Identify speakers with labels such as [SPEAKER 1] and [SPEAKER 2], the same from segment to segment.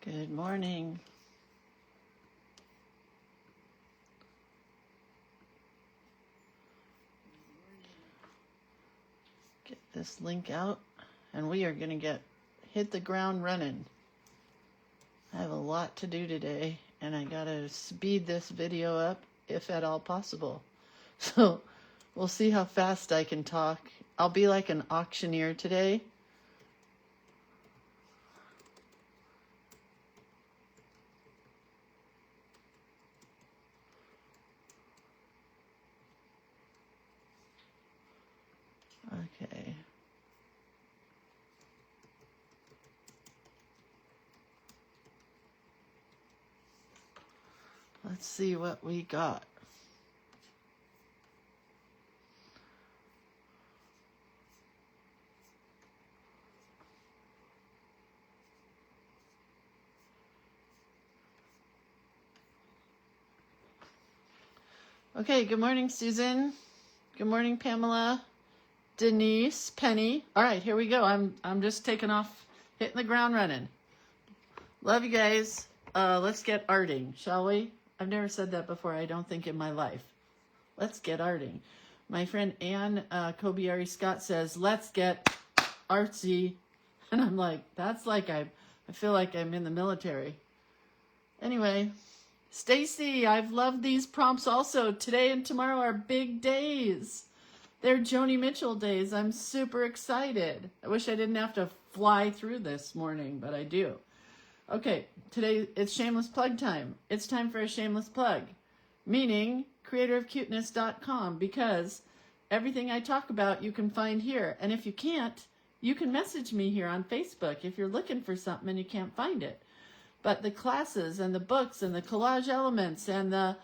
[SPEAKER 1] Good morning. Get this link out and we are going to hit the ground running. I have a lot to do today and I got to speed this video up if at all possible. So we'll see how fast I can talk. I'll be like an auctioneer today. Okay. Let's see what we got. Okay, good morning, Susan. Good morning, Pamela, Denise, Penny. All right, here we go. I'm just taking off, hitting the ground running. Love you guys. Let's get arting, shall we? I've never said that before, I don't think, in my life. Let's get arting. My friend Ann Kobiari Scott says, let's get artsy. And I'm like, that's like I feel like I'm in the military. Anyway, Stacy, I've loved these prompts also. Today and tomorrow are big days. They're Joni Mitchell days. I'm super excited. I wish I didn't have to fly through this morning, but I do. Okay, today it's shameless plug time. It's time for a shameless plug, meaning creatorofcuteness.com, because everything I talk about you can find here. And if you can't, you can message me here on Facebook if you're looking for something and you can't find it. But the classes and the books and the collage elements and the,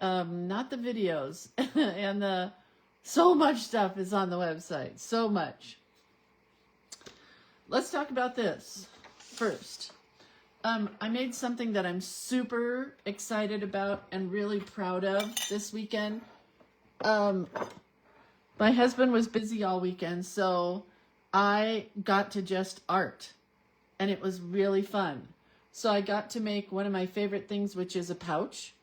[SPEAKER 1] not the videos, and the, so much stuff is on the website. So much. Let's talk about this first. I made something that I'm super excited about and really proud of this weekend. My husband was busy all weekend, so I got to just art, and it was really fun. So I got to make one of my favorite things, which is a pouch,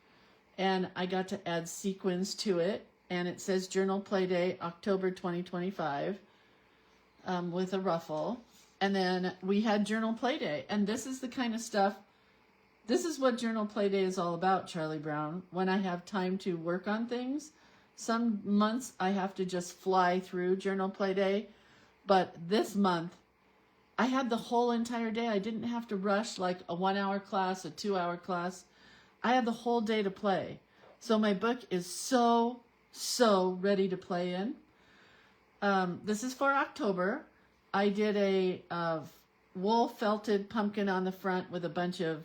[SPEAKER 1] and I got to add sequins to it, and it says Journal Play Day, October 2025, with a ruffle. And then we had Journal Play Day, and this is the kind of stuff, this is what Journal Play Day is all about, Charlie Brown. When I have time to work on things, some months I have to just fly through Journal Play Day, but this month I had the whole entire day. I didn't have to rush like a 1 hour class, a 2 hour class. I had the whole day to play. So my book is so ready to play in. This is for October. I did a wool felted pumpkin on the front with a bunch of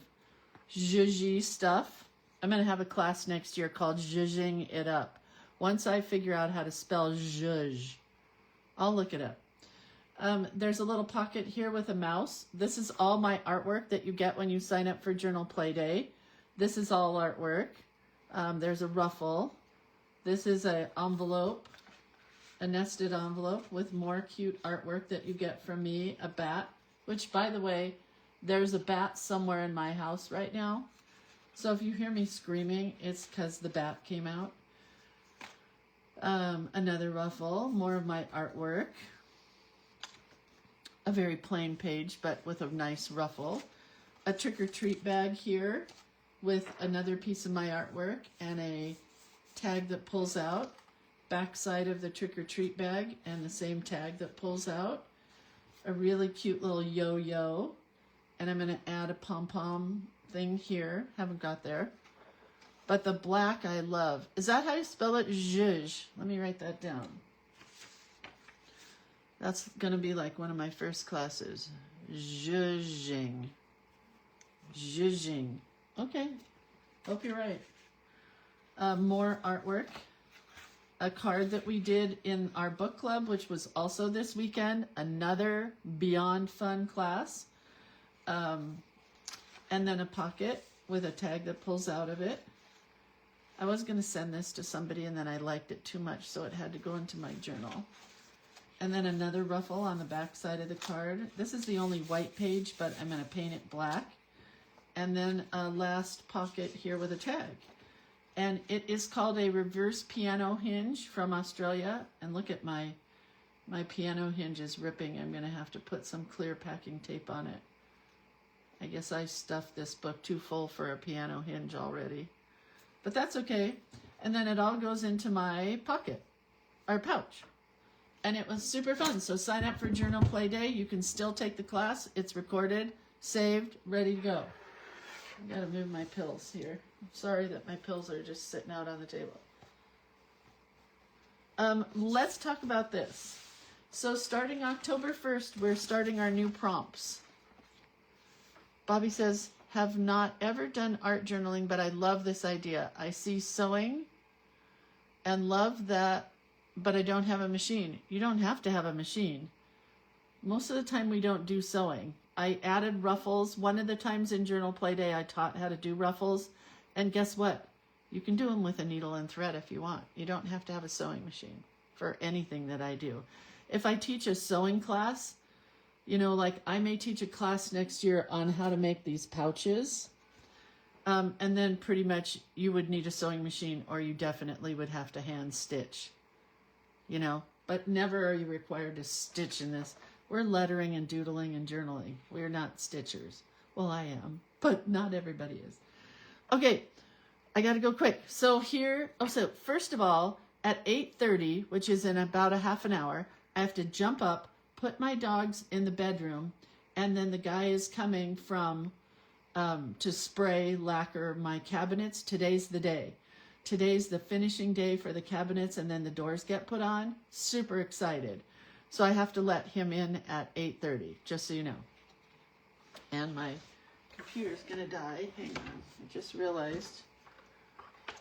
[SPEAKER 1] zhuzhi stuff. I'm going to have a class next year called Zhuzhing It Up. Once I figure out how to spell zhuzh, I'll look it up. There's a little pocket here with a mouse. This is all my artwork that you get when you sign up for Journal Play Day. This is all artwork. There's a ruffle. This is an envelope, a nested envelope with more cute artwork that you get from me, a bat, which, by the way, there's a bat somewhere in my house right now. So if you hear me screaming, it's because the bat came out. Another ruffle, more of my artwork. A very plain page, but with a nice ruffle. A trick-or-treat bag here with another piece of my artwork and a tag that pulls out. Backside of the trick-or-treat bag and the same tag that pulls out. A really cute little yo-yo. And I'm going to add a pom-pom thing here. Haven't got there. But the black I love. Is that how you spell it? Zhuzh. Let me write that down. That's going to be like one of my first classes. Zhuzhing. Zhuzhing. Okay. Hope you're right. More artwork. A card that we did in our book club, which was also this weekend. Another Beyond Fun class. And then a pocket with a tag that pulls out of it. I was going to send this to somebody and then I liked it too much, so it had to go into my journal. And then another ruffle on the back side of the card. This is the only white page, but I'm going to paint it black. and then a last pocket here with a tag. And it is called a reverse piano hinge from Australia. And look at my piano hinge is ripping. I'm going to have to put some clear packing tape on it. I guess I stuffed this book too full for a piano hinge already. But that's okay. And then it all goes into my pocket, or pouch. And it was super fun. So sign up for Journal Play Day. You can still take the class. It's recorded, saved, ready to go. I gotta move my pills here. I'm sorry that my pills are just sitting out on the table. Let's talk about this. So starting October 1st, we're starting our new prompts. Bobby says, have not ever done art journaling, but I love this idea. I see sewing and love that, but I don't have a machine. You don't have to have a machine. Most of the time we don't do sewing. I added ruffles. One of the times in Journal Play Day, I taught how to do ruffles. And guess what? You can do them with a needle and thread if you want. You don't have to have a sewing machine for anything that I do. If I teach a sewing class, you know, like I may teach a class next year on how to make these pouches. And then pretty much you would need a sewing machine, or you definitely would have to hand stitch, you know, but never are you required to stitch in this. We're lettering and doodling and journaling. We're not stitchers. Well, I am, but not everybody is. Okay, I got to go quick. So first of all, at 8:30, which is in about a half an hour, I have to jump up, put my dogs in the bedroom, and then the guy is coming from to spray, lacquer my cabinets. Today's the day. Today's the finishing day for the cabinets, and then the doors get put on. Super excited. So I have to let him in at 8:30, just so you know. And my computer's gonna die. Hang on, I just realized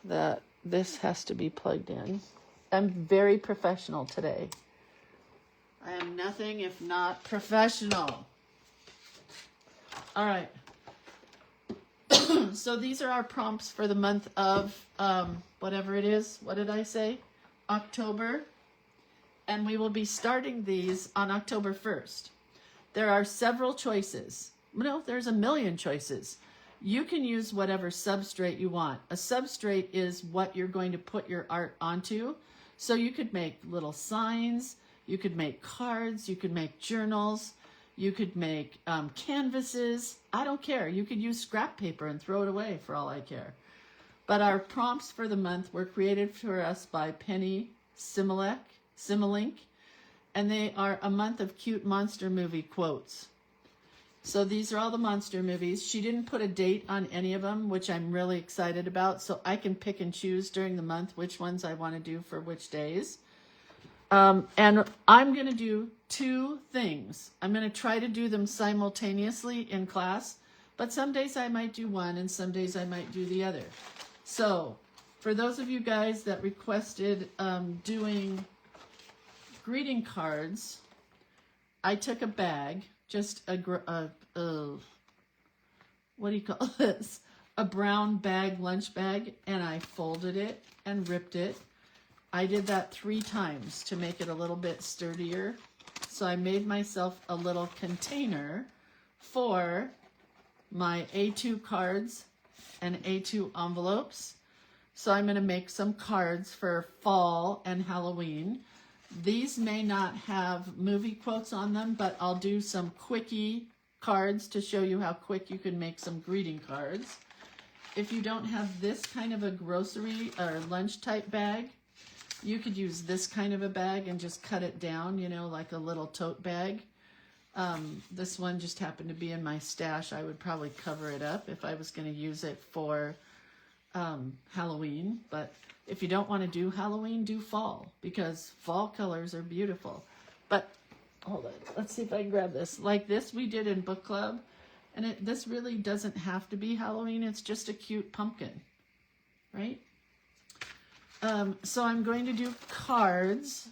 [SPEAKER 1] that this has to be plugged in. I'm very professional today. I am nothing if not professional. All right. So these are our prompts for the month of whatever it is. What did I say? October. And we will be starting these on October 1st. There are several choices. No, there's a million choices. You can use whatever substrate you want. A substrate is what you're going to put your art onto. So you could make little signs, you could make cards, you could make journals, you could make canvases. I don't care. You could use scrap paper and throw it away for all I care. But our prompts for the month were created for us by Penny Similink, and they are a month of cute monster movie quotes. So these are all the monster movies. She didn't put a date on any of them, which I'm really excited about, so I can pick and choose during the month which ones I want to do for which days. And I'm going to do two things. I'm going to try to do them simultaneously in class, but some days I might do one and some days I might do the other. So for those of you guys that requested doing greeting cards, I took a bag, just what do you call this? A brown bag, lunch bag, and I folded it and ripped it. I did that 3 times to make it a little bit sturdier. So I made myself a little container for my A2 cards and A2 envelopes. So I'm going to make some cards for fall and Halloween. These may not have movie quotes on them, but I'll do some quickie cards to show you how quick you can make some greeting cards. If you don't have this kind of a grocery or lunch type bag, you could use this kind of a bag and just cut it down, you know, like a little tote bag. This one just happened to be in my stash. I would probably cover it up if I was going to use it for Halloween. But if you don't want to do Halloween, do fall, because fall colors are beautiful. But hold on, let's see if I can grab this. Like this we did in book club, and this really doesn't have to be Halloween. It's just a cute pumpkin, right? So I'm going to do cards.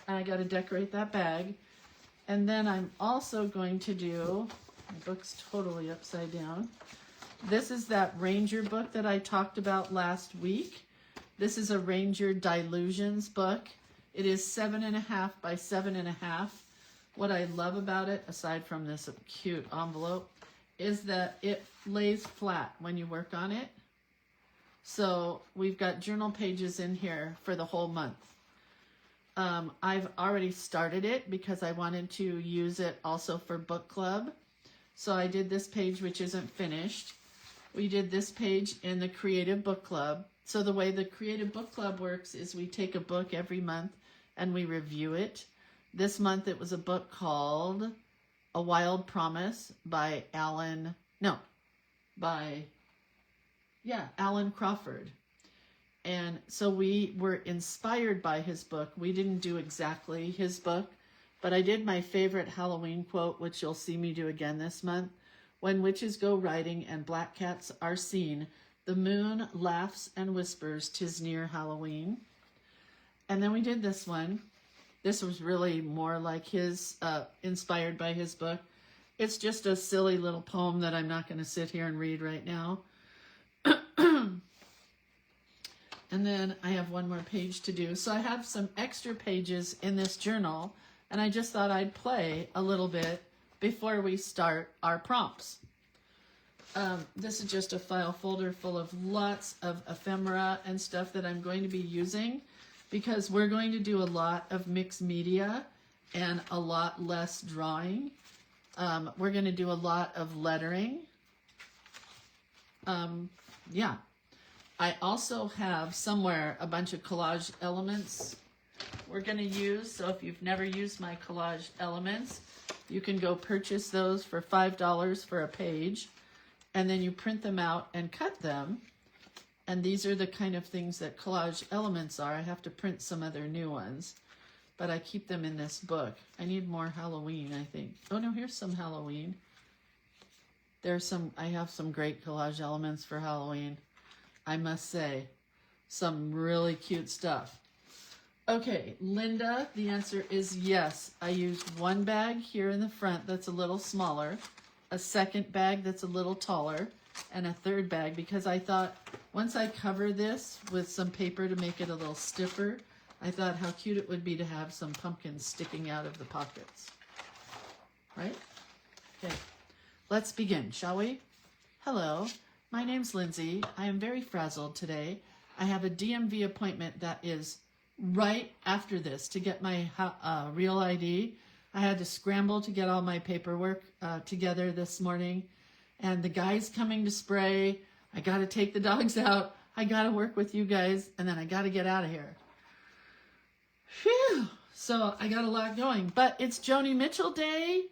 [SPEAKER 1] I got to decorate that bag. And then I'm also going to do, my book's totally upside down. This is that Ranger book that I talked about last week. This is a Ranger Dilutions book. It is 7.5 by 7.5. What I love about it, aside from this cute envelope, is that it lays flat when you work on it. So we've got journal pages in here for the whole month. I've already started it because I wanted to use it also for book club. So I did this page, which isn't finished. We did this page in the Creative Book Club. So the way the Creative Book Club works is we take a book every month and we review it. This month it was a book called A Wild Promise by Alan Crawford. And so we were inspired by his book. We didn't do exactly his book, but I did my favorite Halloween quote, which you'll see me do again this month. When witches go riding and black cats are seen, the moon laughs and whispers, 'tis near Halloween. And then we did this one. This was really more like his, inspired by his book. It's just a silly little poem that I'm not going to sit here and read right now. And then I have one more page to do. So I have some extra pages in this journal, and I just thought I'd play a little bit before we start our prompts. This is just a file folder full of lots of ephemera and stuff that I'm going to be using because we're going to do a lot of mixed media and a lot less drawing. We're going to do a lot of lettering. Yeah. I also have somewhere a bunch of collage elements we're going to use. So if you've never used my collage elements, you can go purchase those for $5 for a page. And then you print them out and cut them. And these are the kind of things that collage elements are. I have to print some other new ones. But I keep them in this book. I need more Halloween, I think. Oh no, here's some Halloween. I have some great collage elements for Halloween. I must say, some really cute stuff. Okay, Linda, the answer is yes. I used one bag here in the front that's a little smaller, a second bag that's a little taller, and a third bag because I thought once I cover this with some paper to make it a little stiffer, I thought how cute it would be to have some pumpkins sticking out of the pockets. Right? Okay, let's begin, shall we? Hello. My name's Lindsay. I am very frazzled today. I have a DMV appointment that is right after this to get my real ID. I had to scramble to get all my paperwork together this morning. And the guy's coming to spray. I got to take the dogs out. I got to work with you guys. And then I got to get out of here. Phew. So I got a lot going. But it's Joni Mitchell Day.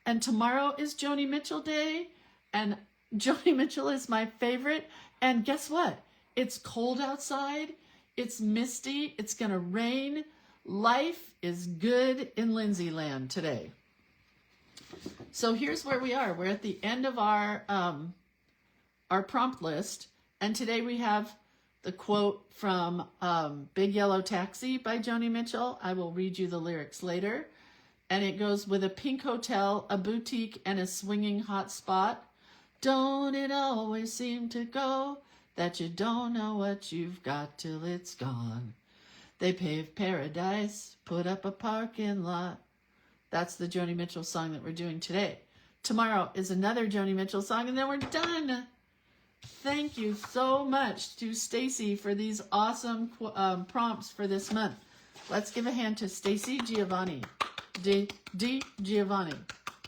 [SPEAKER 1] And tomorrow is Joni Mitchell Day. And Joni Mitchell is my favorite, and guess what? It's cold outside, it's misty, it's gonna rain. Life is good in Lindsay land today. So here's where we are. We're at the end of our prompt list, and today we have the quote from Big Yellow Taxi by Joni Mitchell. I will read you the lyrics later. And it goes, with a pink hotel, a boutique, and a swinging hot spot, don't it always seem to go that you don't know what you've got till it's gone? They paved paradise, put up a parking lot. That's the Joni Mitchell song that we're doing today. Tomorrow is another Joni Mitchell song, and then we're done. Thank you so much to Stacy for these awesome prompts for this month. Let's give a hand to Stacy Giovanni. D. Giovanni.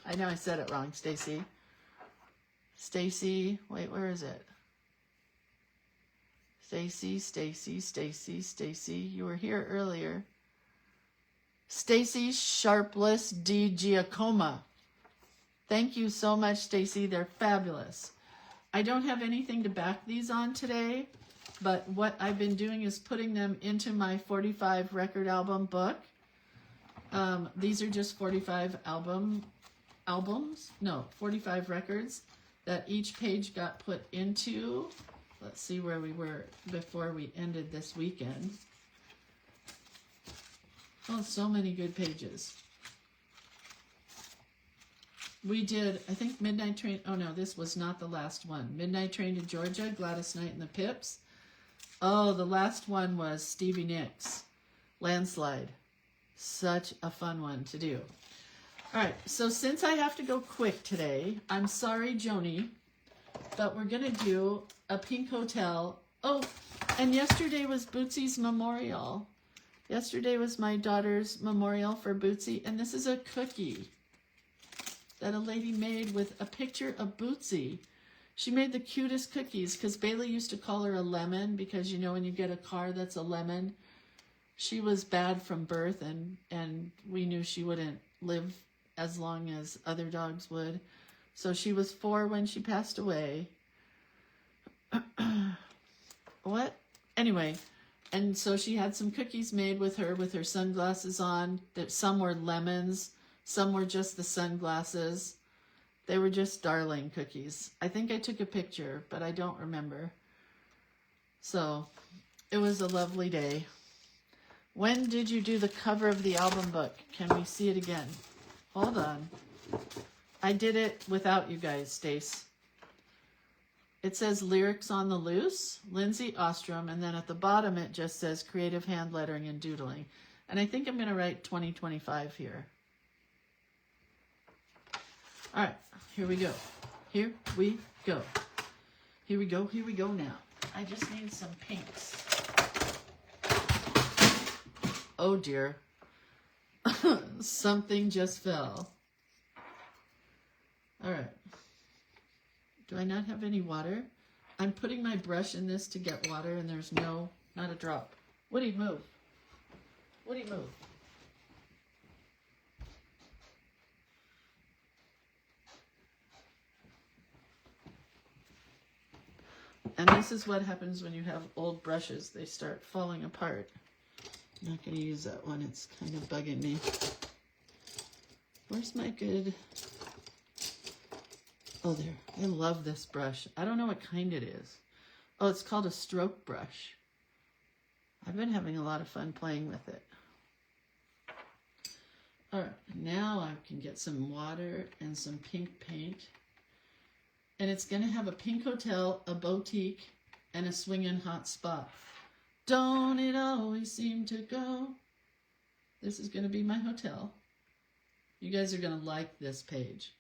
[SPEAKER 1] I know I said it wrong, Stacy. Stacy, wait, where is it? Stacy, you were here earlier. Stacy Sharpless D. Giacomo. Thank you so much, Stacy. They're fabulous. I don't have anything to back these on today, but what I've been doing is putting them into my 45 record album book. These are just 45 45 records that each page got put into. Let's see where we were before we ended this weekend. Oh, so many good pages. We did, I think, Midnight Train. Oh, no, this was not the last one. Midnight Train to Georgia, Gladys Knight and the Pips. Oh, the last one was Stevie Nicks, Landslide. Such a fun one to do. All right, so since I have to go quick today, I'm sorry, Joni, but we're going to do a pink hotel. Oh, and yesterday was Bootsy's memorial. Yesterday was my daughter's memorial for Bootsy, and this is a cookie that a lady made with a picture of Bootsy. She made the cutest cookies because Bailey used to call her a lemon because, you know, when you get a car that's a lemon, she was bad from birth, and we knew she wouldn't live as long as other dogs would. So she was 4 when she passed away. What? Anyway, and so she had some cookies made with her sunglasses on. Some were lemons, some were just the sunglasses. They were just darling cookies. I think I took a picture, but I don't remember. So it was a lovely day. When did you do the cover of the album book? Can we see it again? Hold on. I did it without you guys, Stace. It says Lyrics on the Loose, Lindsay Ostrom, and then at the bottom it just says Creative Hand Lettering and Doodling. And I think I'm going to write 2025 here. All right, here we go. Here we go. Here we go. Here we go now. I just need some pinks. Oh dear. Something just fell. All right. Do I not have any water? I'm putting my brush in this to get water, and there's not a drop. Woody, move. Woody, move. And this is what happens when you have old brushes. They start falling apart. I'm not going to use that one. It's kind of bugging me. Where's my good... Oh, there. I love this brush. I don't know what kind it is. Oh, it's called a stroke brush. I've been having a lot of fun playing with it. All right, now I can get some water and some pink paint. And it's going to have a pink hotel, a boutique, and a swinging hot spot. Don't it always seem to go? This is going to be my hotel. You guys are going to like this page.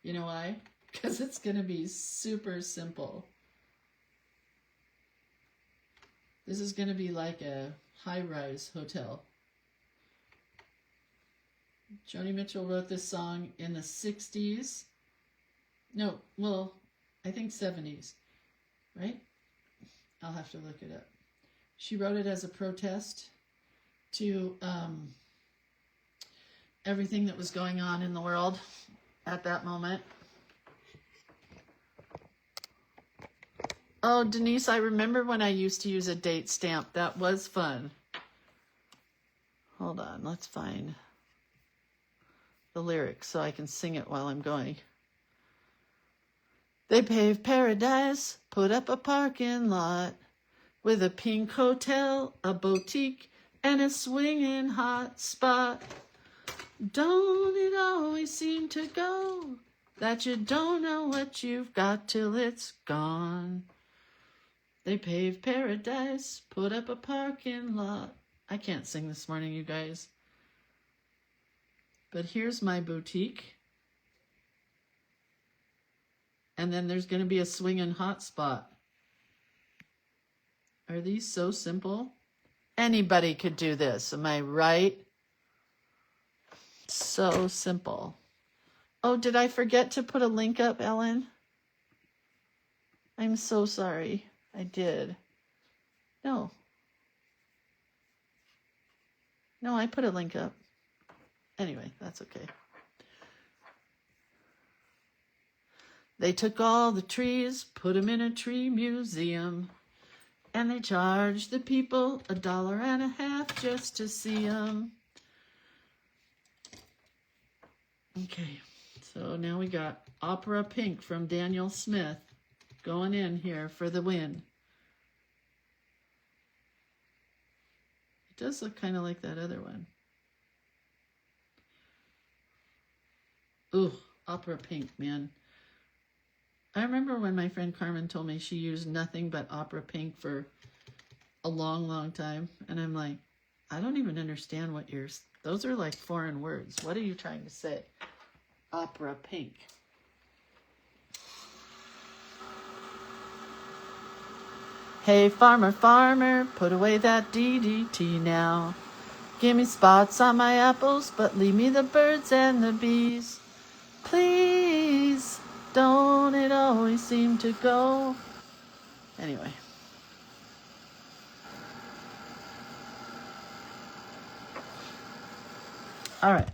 [SPEAKER 1] You know why? Because it's going to be super simple. This is going to be like a high-rise hotel. Joni Mitchell wrote this song in the 60s. No, well, I think 70s, right? I'll have to look it up. She wrote it as a protest to everything that was going on in the world at that moment. Oh, Denise, I remember when I used to use a date stamp. That was fun. Hold on, let's find the lyrics so I can sing it while I'm going. They paved paradise, put up a parking lot with a pink hotel, a boutique, and a swinging hot spot. Don't it always seem to go that you don't know what you've got till it's gone? They paved paradise, put up a parking lot. I can't sing this morning, you guys. But here's my boutique. And then there's going to be a swinging hot spot. Are these so simple? Anybody could do this, am I right? So simple. Oh, did I forget to put a link up, Ellen? I'm so sorry. I did. No. No, I put a link up. Anyway, that's okay. They took all the trees, put them in a tree museum, and they charged the people $1.50 just to see them. Okay, so now we got Opera Pink from Daniel Smith going in here for the win. It does look kind of like that other one. Ooh, Opera Pink, man. I remember when my friend Carmen told me she used nothing but Opera Pink for a long, long time. And I'm like, I don't even understand what those are like foreign words. What are you trying to say? opera pink. Hey, farmer, farmer, put away that DDT now. Give me spots on my apples, but leave me the birds and the bees. Please, don't it always seem to go? Anyway. All right.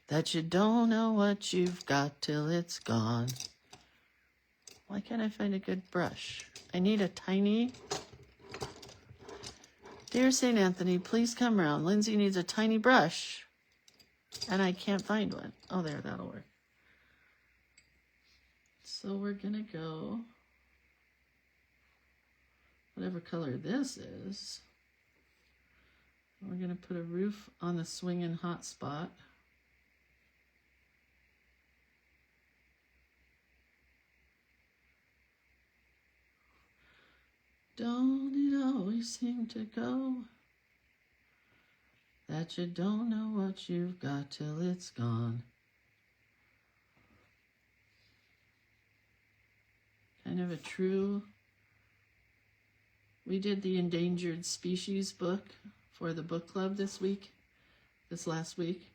[SPEAKER 1] That you don't know what you've got till it's gone. Why can't I find a good brush? I need a tiny... Dear St. Anthony, please come around. Lindsay needs a tiny brush. And I can't find one. Oh, there, that'll work. So we're going to go... whatever color this is. We're going to put a roof on the swinging hot spot. Don't it always seem to go that you don't know what you've got till it's gone? Kind of a true... We did the endangered species book for the book club this last week.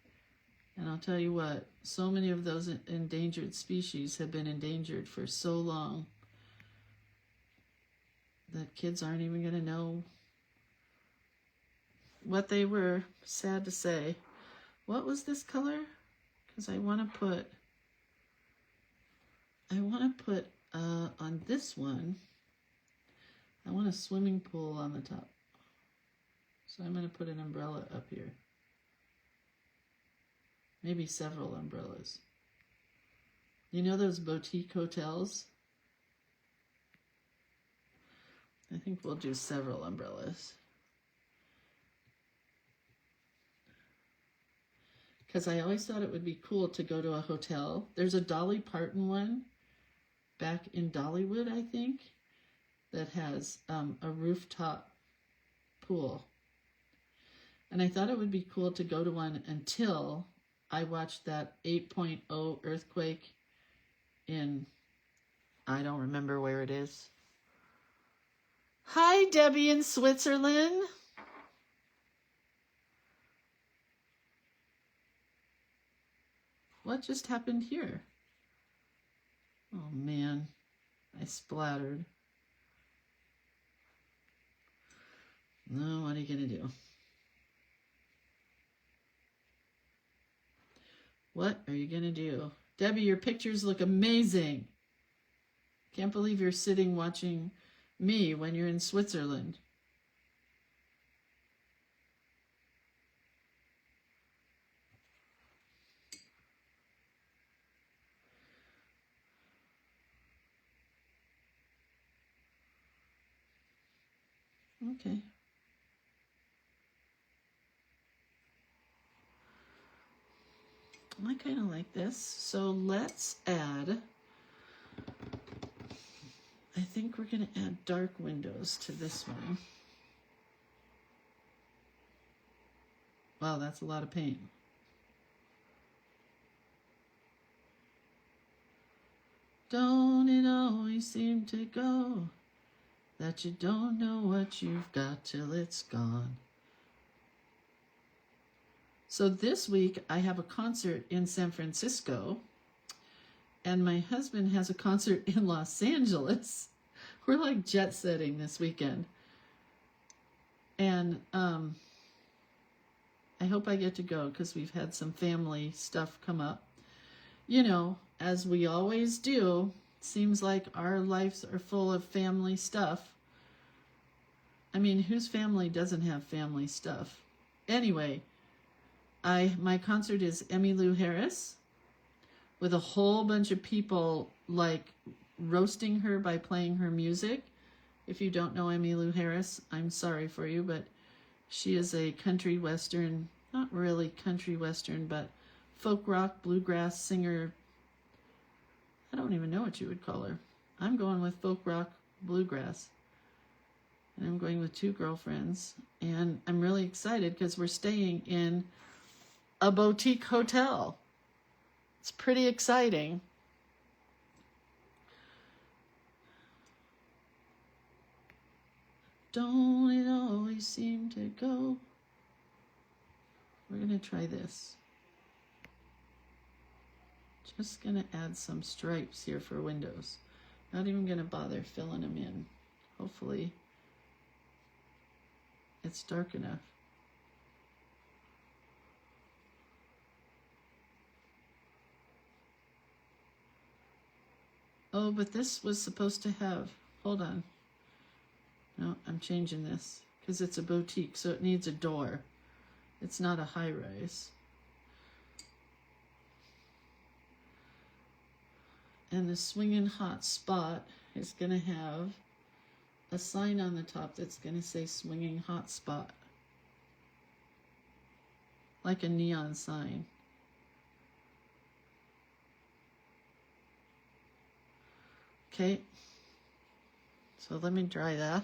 [SPEAKER 1] And I'll tell you what, so many of those endangered species have been endangered for so long that kids aren't even going to know what they were. Sad to say. What was this color? Because I want to put on this one, I want a swimming pool on the top. So I'm going to put an umbrella up here. Maybe several umbrellas. You know those boutique hotels? I think we'll do several umbrellas. Because I always thought it would be cool to go to a hotel. There's a Dolly Parton one back in Dollywood, I think, that has a rooftop pool. And I thought it would be cool to go to one until I watched that 8.0 earthquake in, I don't remember where it is. Hi, Debbie in Switzerland. What just happened here? Oh, man. I splattered. No, what are you going to do? What are you going to do? Debbie, your pictures look amazing. Can't believe you're sitting watching me when you're in Switzerland. Okay. I kind of like this. So let's add, I think we're going to add dark windows to this one. Wow, that's a lot of paint. Don't it always seem to go that you don't know what you've got till it's gone? So this week I have a concert in San Francisco, and my husband has a concert in Los Angeles. We're like jet setting this weekend. And I hope I get to go because we've had some family stuff come up. You know, as we always do, seems like our lives are full of family stuff. I mean, whose family doesn't have family stuff? Anyway, my concert is Emmylou Harris, with a whole bunch of people like roasting her by playing her music. If you don't know Emmylou Harris, I'm sorry for you, but she is a country western, not really country western, but folk rock, bluegrass singer. I don't even know what you would call her. I'm going with folk rock, bluegrass. And I'm going with two girlfriends. And I'm really excited because we're staying in a boutique hotel. It's pretty exciting. Don't it always seem to go? We're going to try this. Just going to add some stripes here for windows. Not even going to bother filling them in. Hopefully it's dark enough. Oh, but this was supposed to have, hold on. No, I'm changing this because it's a boutique, so it needs a door. It's not a high rise. And the swinging hot spot is going to have a sign on the top that's going to say swinging hot spot. Like a neon sign. Okay. So let me dry that.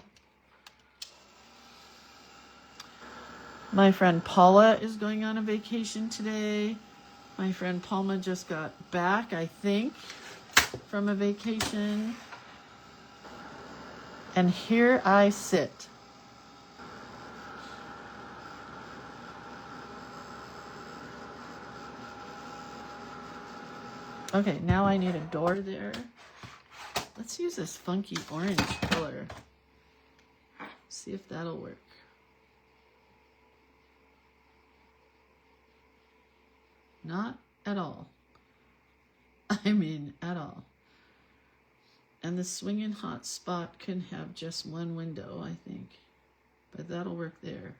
[SPEAKER 1] My friend Paula is going on a vacation today. My friend Palma just got back, I think, from a vacation. And here I sit. Okay, now I need a door there. Let's use this funky orange color. See if that'll work. Not at all. I mean, at all. And the swinging hot spot can have just one window, I think. But that'll work there.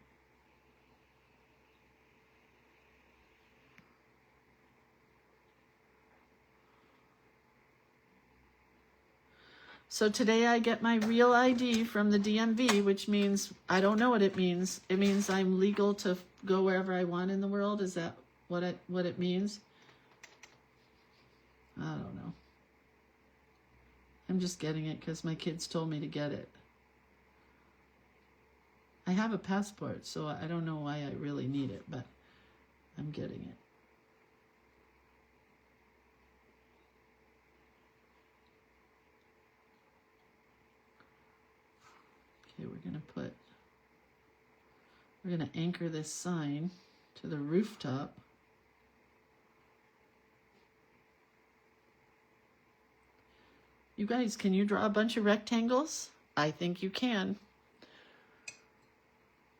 [SPEAKER 1] So today I get my real ID from the DMV, which means, I don't know what it means. It means I'm legal to go wherever I want in the world. Is that what it means? I don't know. I'm just getting it because my kids told me to get it. I have a passport, so I don't know why I really need it, but I'm getting it. Okay, we're gonna anchor this sign to the rooftop. You guys, can you draw a bunch of rectangles? I think you can.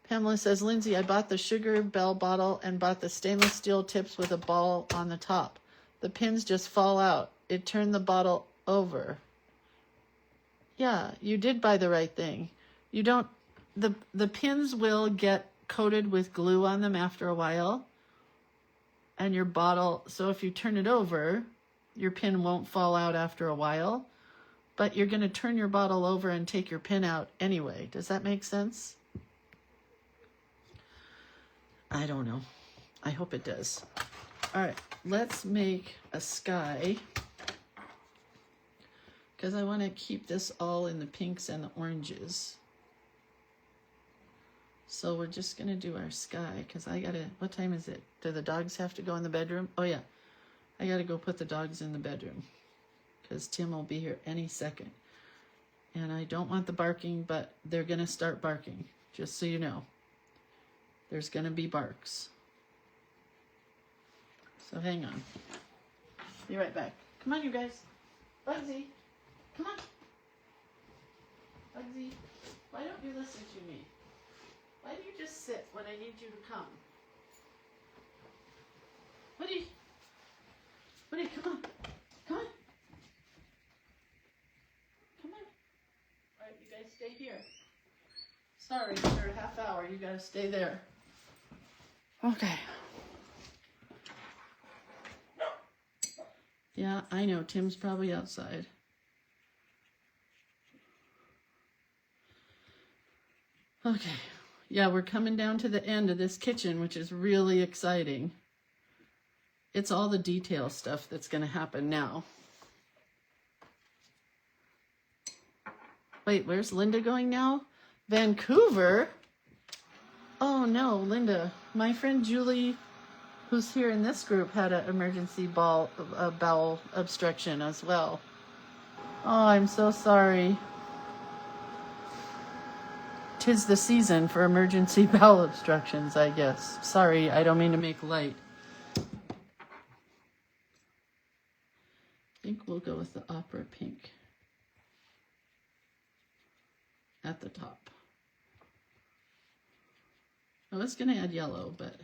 [SPEAKER 1] Pamela says, Lindsay, I bought the Sugar Bell bottle and bought the stainless steel tips with a ball on the top. The pins just fall out. It turned the bottle over. Yeah, you did buy the right thing. You don't, the pins will get coated with glue on them after a while. And your bottle, so if you turn it over, your pin won't fall out after a while. But you're going to turn your bottle over and take your pin out anyway. Does that make sense? I don't know. I hope it does. All right, let's make a sky. Because I want to keep this all in the pinks and the oranges. So we're just going to do our sky. Because I got to, what time is it? Do the dogs have to go in the bedroom? Oh, yeah. I got to go put the dogs in the bedroom. Because Tim will be here any second. And I don't want the barking, but they're going to start barking, just so you know. There's going to be barks. So hang on. Be right back. Come on, you guys. Bugsy, come on. Bugsy, why don't you listen to me? Why do you just sit when I need you to come? Woody, come on. Come on. All right, you guys stay here. Sorry, for a half hour, you gotta stay there. Okay. Yeah, I know, Tim's probably outside. Okay, yeah, we're coming down to the end of this kitchen, which is really exciting. It's all the detail stuff that's gonna happen now. Wait, where's Linda going now? Vancouver? Oh no, Linda, my friend Julie who's here in this group, had an emergency bowel obstruction as well. Oh, I'm so sorry. 'Tis the season for emergency bowel obstructions, I guess. Sorry, I don't mean to make light. I think we'll go with the opera pink at the top. I was going to add yellow, but,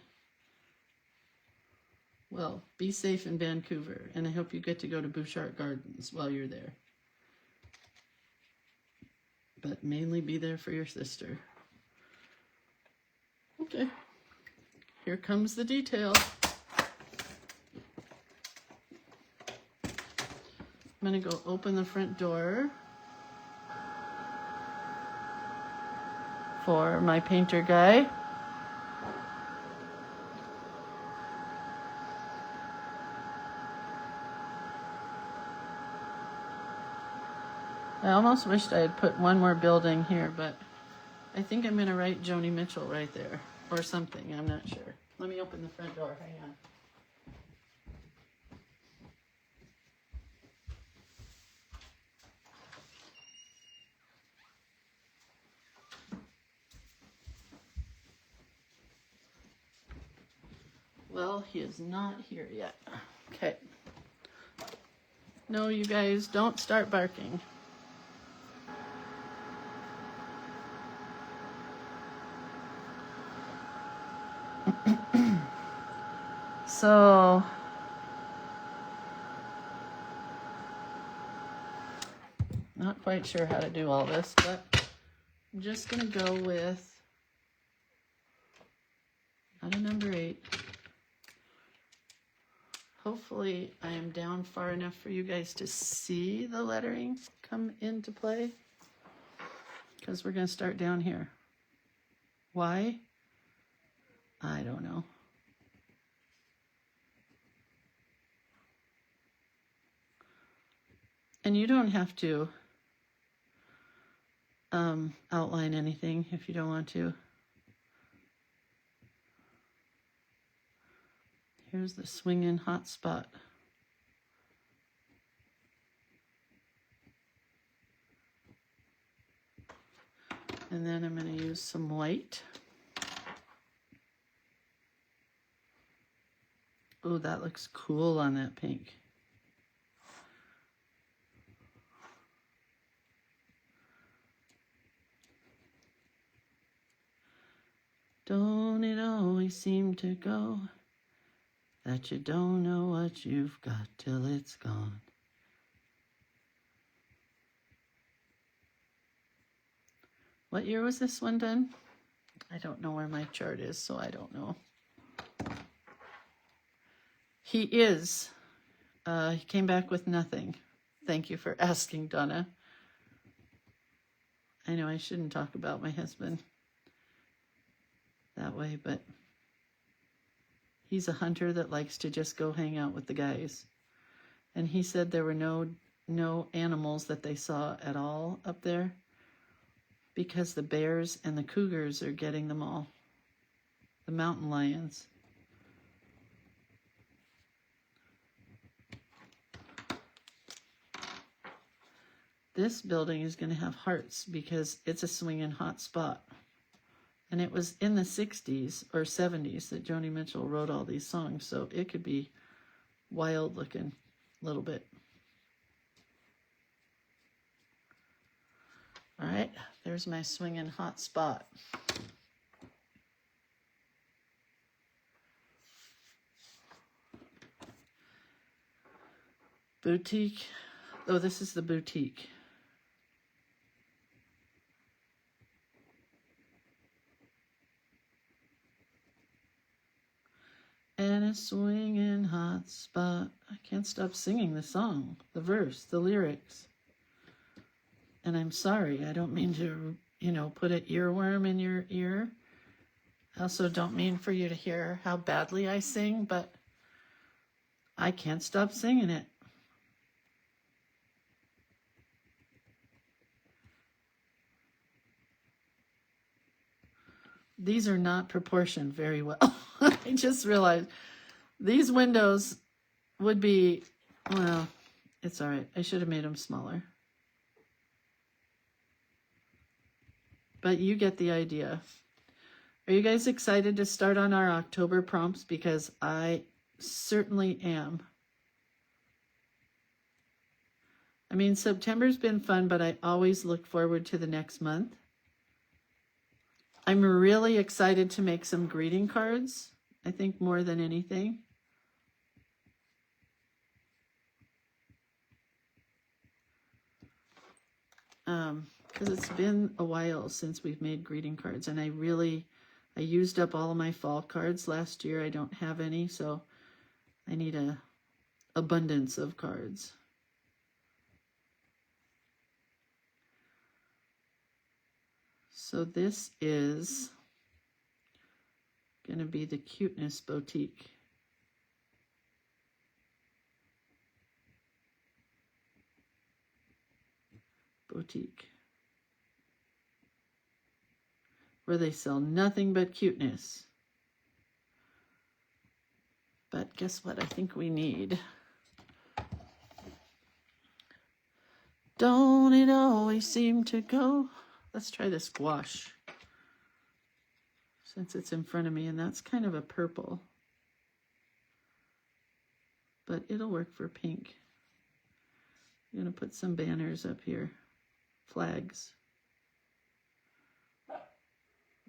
[SPEAKER 1] well, be safe in Vancouver, and I hope you get to go to Bouchard Gardens while you're there. But mainly be there for your sister. Okay, here comes the detail. I'm gonna go open the front door for my painter guy. I almost wished I had put one more building here, but I think I'm gonna write Joni Mitchell right there, or something, I'm not sure. Let me open the front door, hang on. Well, he is not here yet. Okay. No, you guys, don't start barking. So, not quite sure how to do all this, but I'm just gonna go with, not a number 8. Hopefully I am down far enough for you guys to see the lettering come into play, because we're gonna start down here. Why? I don't know. And you don't have to outline anything if you don't want to. Here's the swinging hot spot. And then I'm going to use some white. Oh, that looks cool on that pink. Don't it always seem to go that you don't know what you've got till it's gone? What year was this one done? I don't know where my chart is, so I don't know. He came back with nothing. Thank you for asking, Donna. I know I shouldn't talk about my husband that way, but he's a hunter that likes to just go hang out with the guys. And he said there were no animals that they saw at all up there because the bears and the cougars are getting them all. The mountain lions. This building is going to have hearts because it's a swinging hot spot. And it was in the 60s or 70s that Joni Mitchell wrote all these songs, so it could be wild looking a little bit. All right, there's my swinging hot spot. Boutique. Oh, this is the boutique. And a swinging hot spot. I can't stop singing the song, the verse, the lyrics. And I'm sorry, I don't mean to, put an earworm in your ear. I also don't mean for you to hear how badly I sing, but I can't stop singing it. These are not proportioned very well. I just realized These windows would be, well, it's all right. I should have made them smaller. But you get the idea. Are you guys excited to start on our October prompts? Because I certainly am. I mean, September's been fun, but I always look forward to the next month. I'm really excited to make some greeting cards, I think more than anything. Because it's been a while since we've made greeting cards, and I used up all of my fall cards last year. I don't have any, so I need a abundance of cards. So this is going to be the Cuteness Boutique. Where they sell nothing but cuteness. But guess what I think we need? Don't it always seem to go? Let's try this gouache, since it's in front of me, and that's kind of a purple. But it'll work for pink. I'm going to put some banners up here. Flags.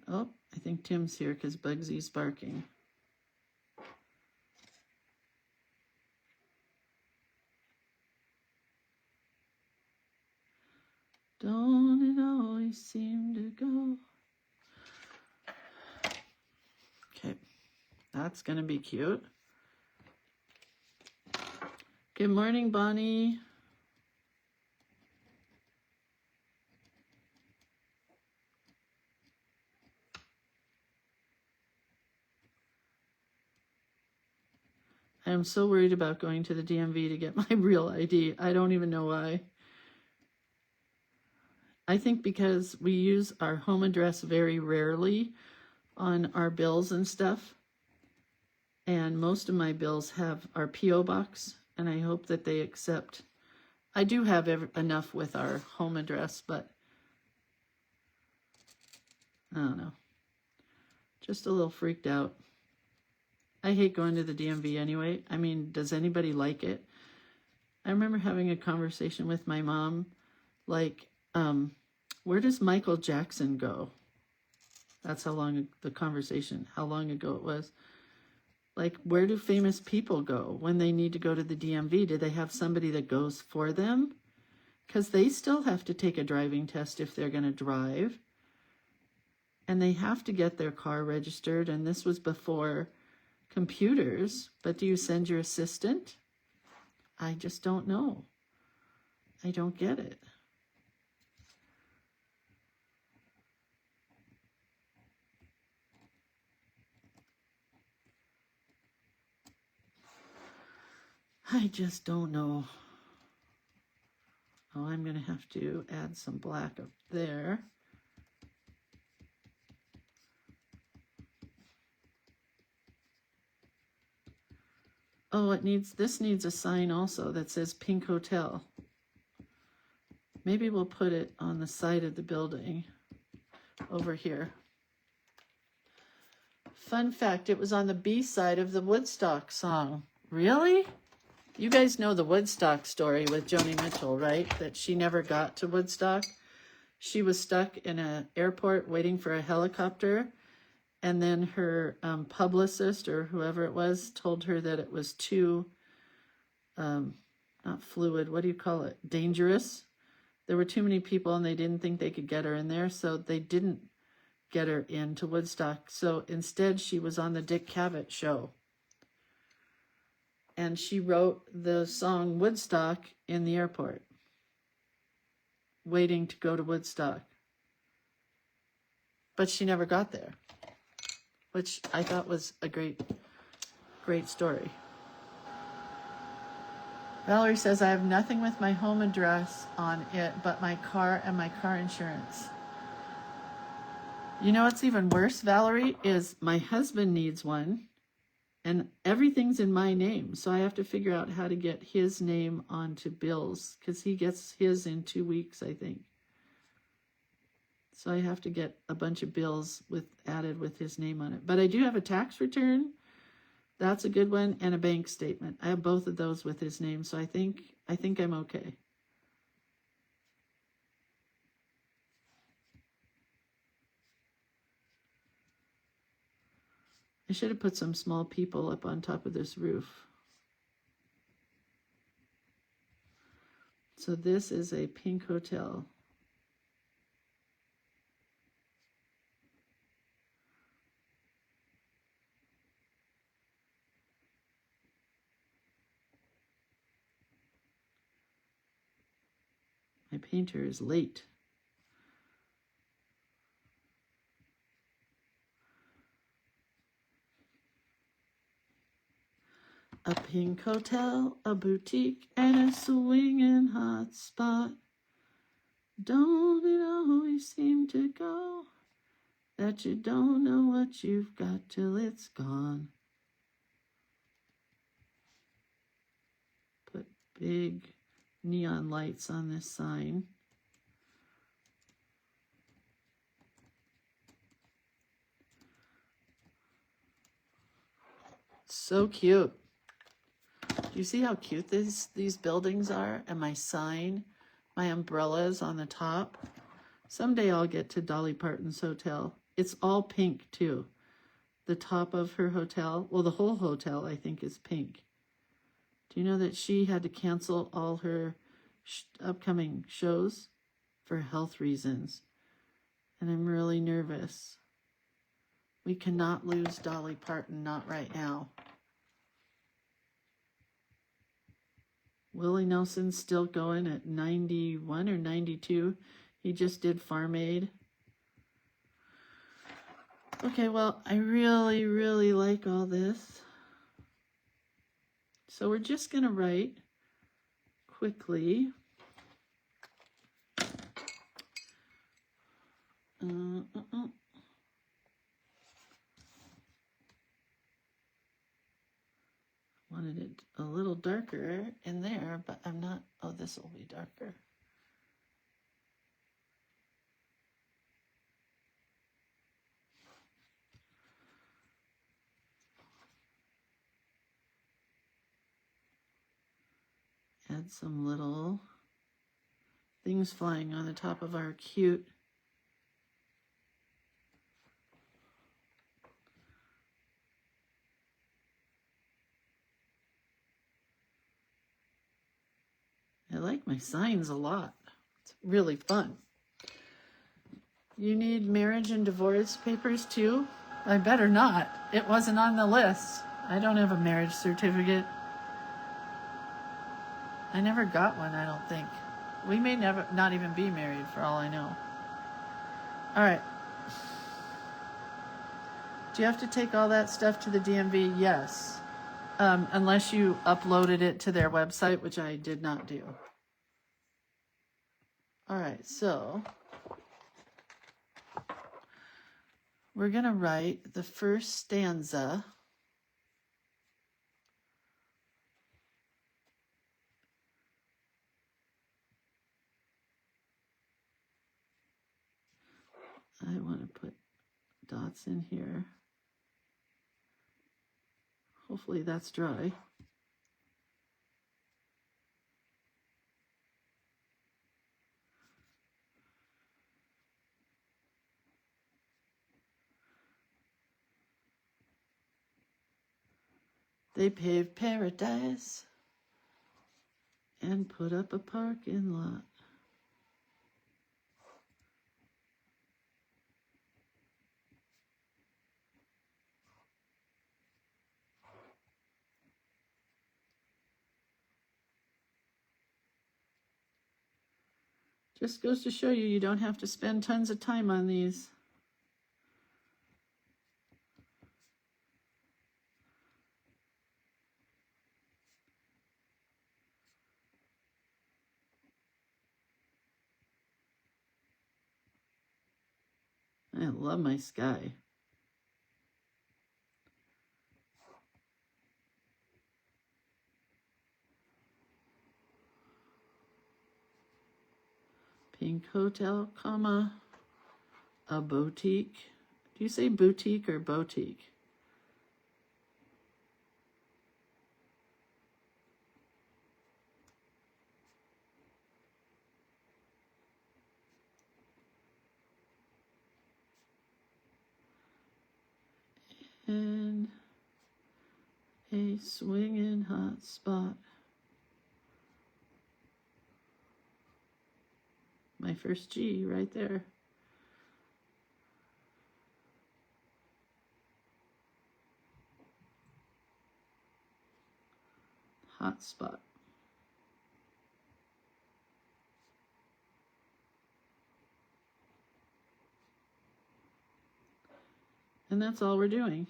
[SPEAKER 1] Oh, I think Tim's here because Bugsy's barking. Don't it always seem to go? Okay, that's going to be cute. Good morning, Bonnie. I am so worried about going to the DMV to get my real ID. I don't even know why. I think because we use our home address very rarely on our bills and stuff. And most of my bills have our P.O. box, and I hope that they accept. I do have enough with our home address, but I don't know. Just a little freaked out. I hate going to the DMV anyway. I mean, does anybody like it? I remember having a conversation with my mom, like, where does Michael Jackson go? That's how long how long ago it was. Like, where do famous people go when they need to go to the DMV? Do they have somebody that goes for them? Because they still have to take a driving test if they're going to drive. And they have to get their car registered. And this was before computers. But do you send your assistant? I just don't know. I don't get it. I just don't know. Oh, I'm going to have to add some black up there. Oh, this needs a sign also that says Pink Hotel. Maybe we'll put it on the side of the building over here. Fun fact, it was on the B side of the Woodstock song. Really? You guys know the Woodstock story with Joni Mitchell, right? That she never got to Woodstock. She was stuck in an airport waiting for a helicopter. And then her publicist or whoever it was told her that it was too, not fluid, what do you call it? Dangerous. There were too many people and they didn't think they could get her in there. So they didn't get her into Woodstock. So instead she was on the Dick Cavett show. And she wrote the song Woodstock in the airport, waiting to go to Woodstock. But she never got there, which I thought was a great story. Valerie says, I have nothing with my home address on it but my car and my car insurance. You know what's even worse, Valerie, is my husband needs one. And everything's in my name. So I have to figure out how to get his name onto Bill's, because he gets his in 2 weeks, I think. So I have to get a bunch of bills added with his name on it. But I do have a tax return. That's a good one. And a bank statement. I have both of those with his name. So I think I'm okay. I should have put some small people up on top of this roof. So this is a pink hotel. My painter is late. A pink hotel, a boutique, and a swinging hot spot. Don't it always seem to go that you don't know what you've got till it's gone? Put big neon lights on this sign. So cute. Do you see how cute these buildings are? And my sign, my umbrellas on the top. Someday I'll get to Dolly Parton's hotel. It's all pink too. The top of her hotel, well, the whole hotel I think is pink. Do you know that she had to cancel all her upcoming shows for health reasons? And I'm really nervous. We cannot lose Dolly Parton, not right now. Willie Nelson's still going at 91 or 92. He just did Farm Aid. Okay, well, I really, really like all this. So we're just going to write quickly. Wanted it a little darker in there, but I'm not. Oh, this will be darker. Add some little things flying on the top of our cute I like my signs a lot. It's really fun. You need marriage and divorce papers too? I better not. It wasn't on the list. I don't have a marriage certificate. I never got one, I don't think. We may never not even be married for all I know. All right. Do you have to take all that stuff to the DMV? Yes. Unless you uploaded it to their website, which I did not do. All right, so we're going to write the first stanza. I want to put dots in here. Hopefully that's dry. They paved paradise and put up a parking lot. Just goes to show you, you don't have to spend tons of time on these. I love my sky. Pink Hotel, comma, a boutique. Do you say boutique or boutique? And a swinging hot spot. My first G right there. Hot spot. And that's all we're doing.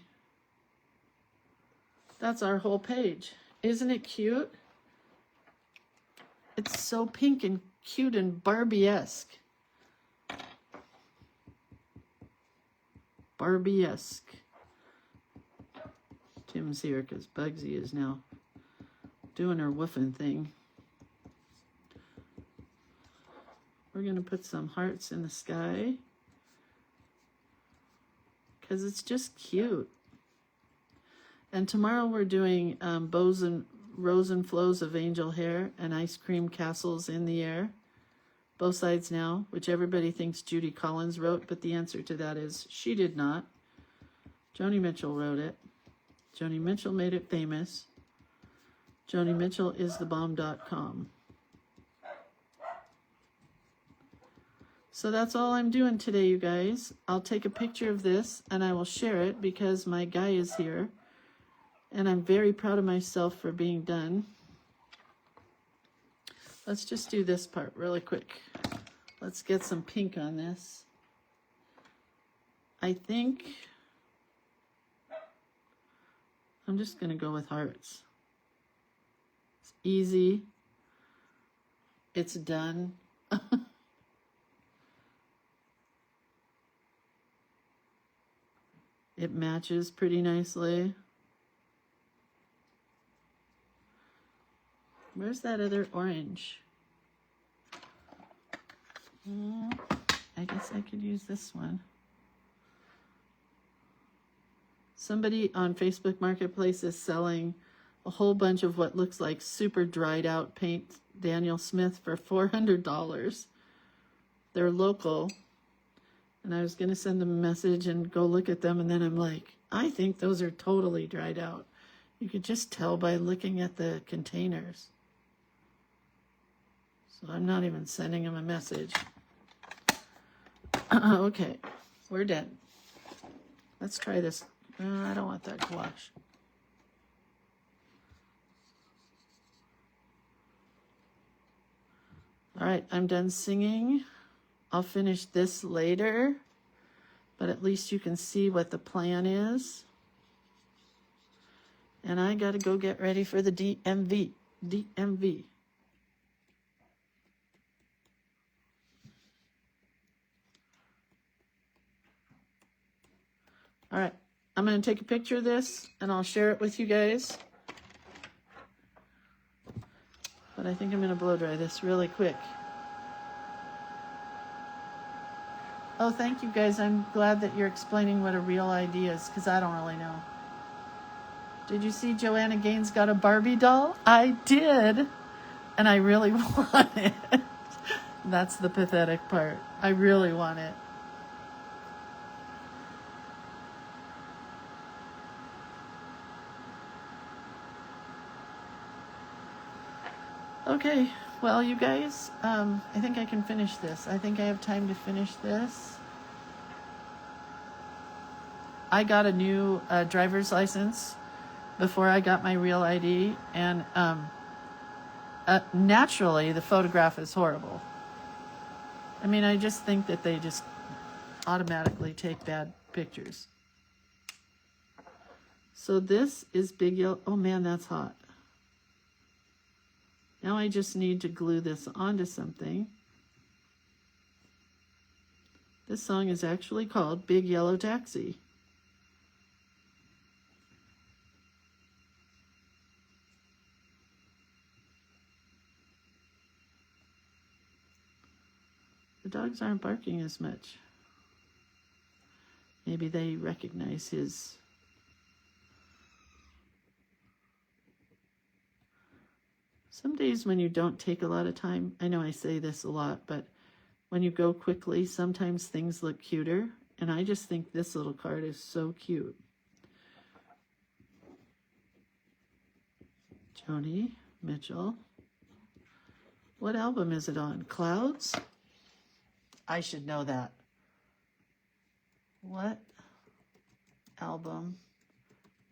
[SPEAKER 1] That's our whole page. Isn't it cute? It's so pink and cute and Barbie-esque. Barbie-esque. Tim's here because Bugsy is now doing her woofing thing. We're going to put some hearts in the sky because it's just cute. And tomorrow we're doing bows and rose and flows of angel hair and ice cream castles in the air. Both sides now, which everybody thinks Judy Collins wrote, but the answer to that is she did not. Joni Mitchell wrote it. Joni Mitchell made it famous. Joni Mitchell is thebomb.com. So that's all I'm doing today, you guys. I'll take a picture of this and I will share it because my guy is here. And I'm very proud of myself for being done. Let's just do this part really quick. Let's get some pink on this. I think I'm just going to go with hearts. It's easy. It's done. It matches pretty nicely. Where's that other orange? I guess I could use this one. Somebody on Facebook Marketplace is selling a whole bunch of what looks like super dried out paint Daniel Smith for $400. They're local. And I was going to send them a message and go look at them. And then I'm like, I think those are totally dried out. You could just tell by looking at the containers. So I'm not even sending him a message. Okay, we're done. Let's try this. I don't want that gouache. All right, I'm done singing. I'll finish this later, but at least you can see what the plan is. And I got to go get ready for the DMV. DMV. All right, I'm going to take a picture of this and I'll share it with you guys. But I think I'm going to blow dry this really quick. Oh, thank you guys. I'm glad that you're explaining what a real ID is because I don't really know. Did you see Joanna Gaines got a Barbie doll? I did. And I really want it. That's the pathetic part. I really want it. Okay, well, you guys, I think I can finish this. I think I have time to finish this. I got a new driver's license before I got my real ID, and naturally, the photograph is horrible. I mean, I just think that they just automatically take bad pictures. So this is Big Yellow. Oh man, that's hot. Now I just need to glue this onto something. This song is actually called Big Yellow Taxi. The dogs aren't barking as much. Maybe they recognize his. Some days when you don't take a lot of time, I know I say this a lot, but when you go quickly, sometimes things look cuter. And I just think this little card is so cute. Joni Mitchell. What album is it on? Clouds? I should know that. What album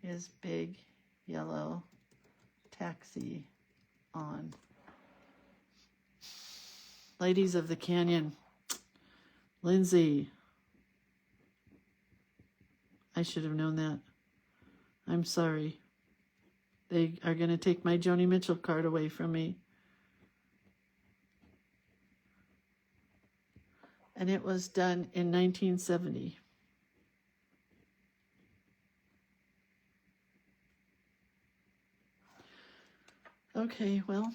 [SPEAKER 1] is Big Yellow Taxi on? Ladies of the Canyon. Lindsay. I should have known that. I'm sorry. They are going to take my Joni Mitchell card away from me. And it was done in 1970. Okay, well,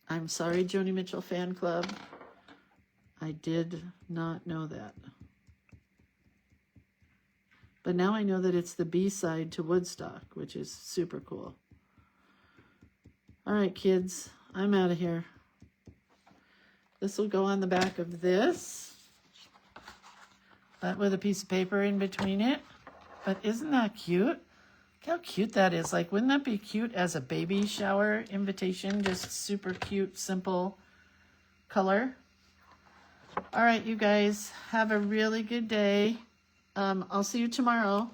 [SPEAKER 1] I'm sorry, Joni Mitchell fan club. I did not know that. But now I know that it's the B-side to Woodstock, which is super cool. All right, kids, I'm out of here. This will go on the back of this, but with a piece of paper in between it. But isn't that cute? Look how cute that is. Like, wouldn't that be cute as a baby shower invitation? Just super cute, simple color. All right, you guys, have a really good day. I'll see you tomorrow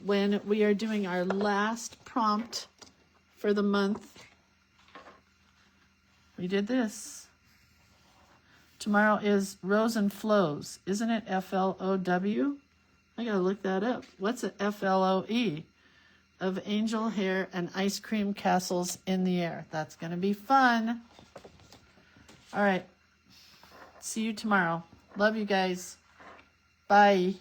[SPEAKER 1] when we are doing our last prompt for the month. We did this. Tomorrow is Rose and Flows. Isn't it F-L-O-W? I gotta look that up. What's it F-L-O-E? Of angel hair and ice cream castles in the air. That's gonna be fun. All right. See you tomorrow. Love you guys. Bye.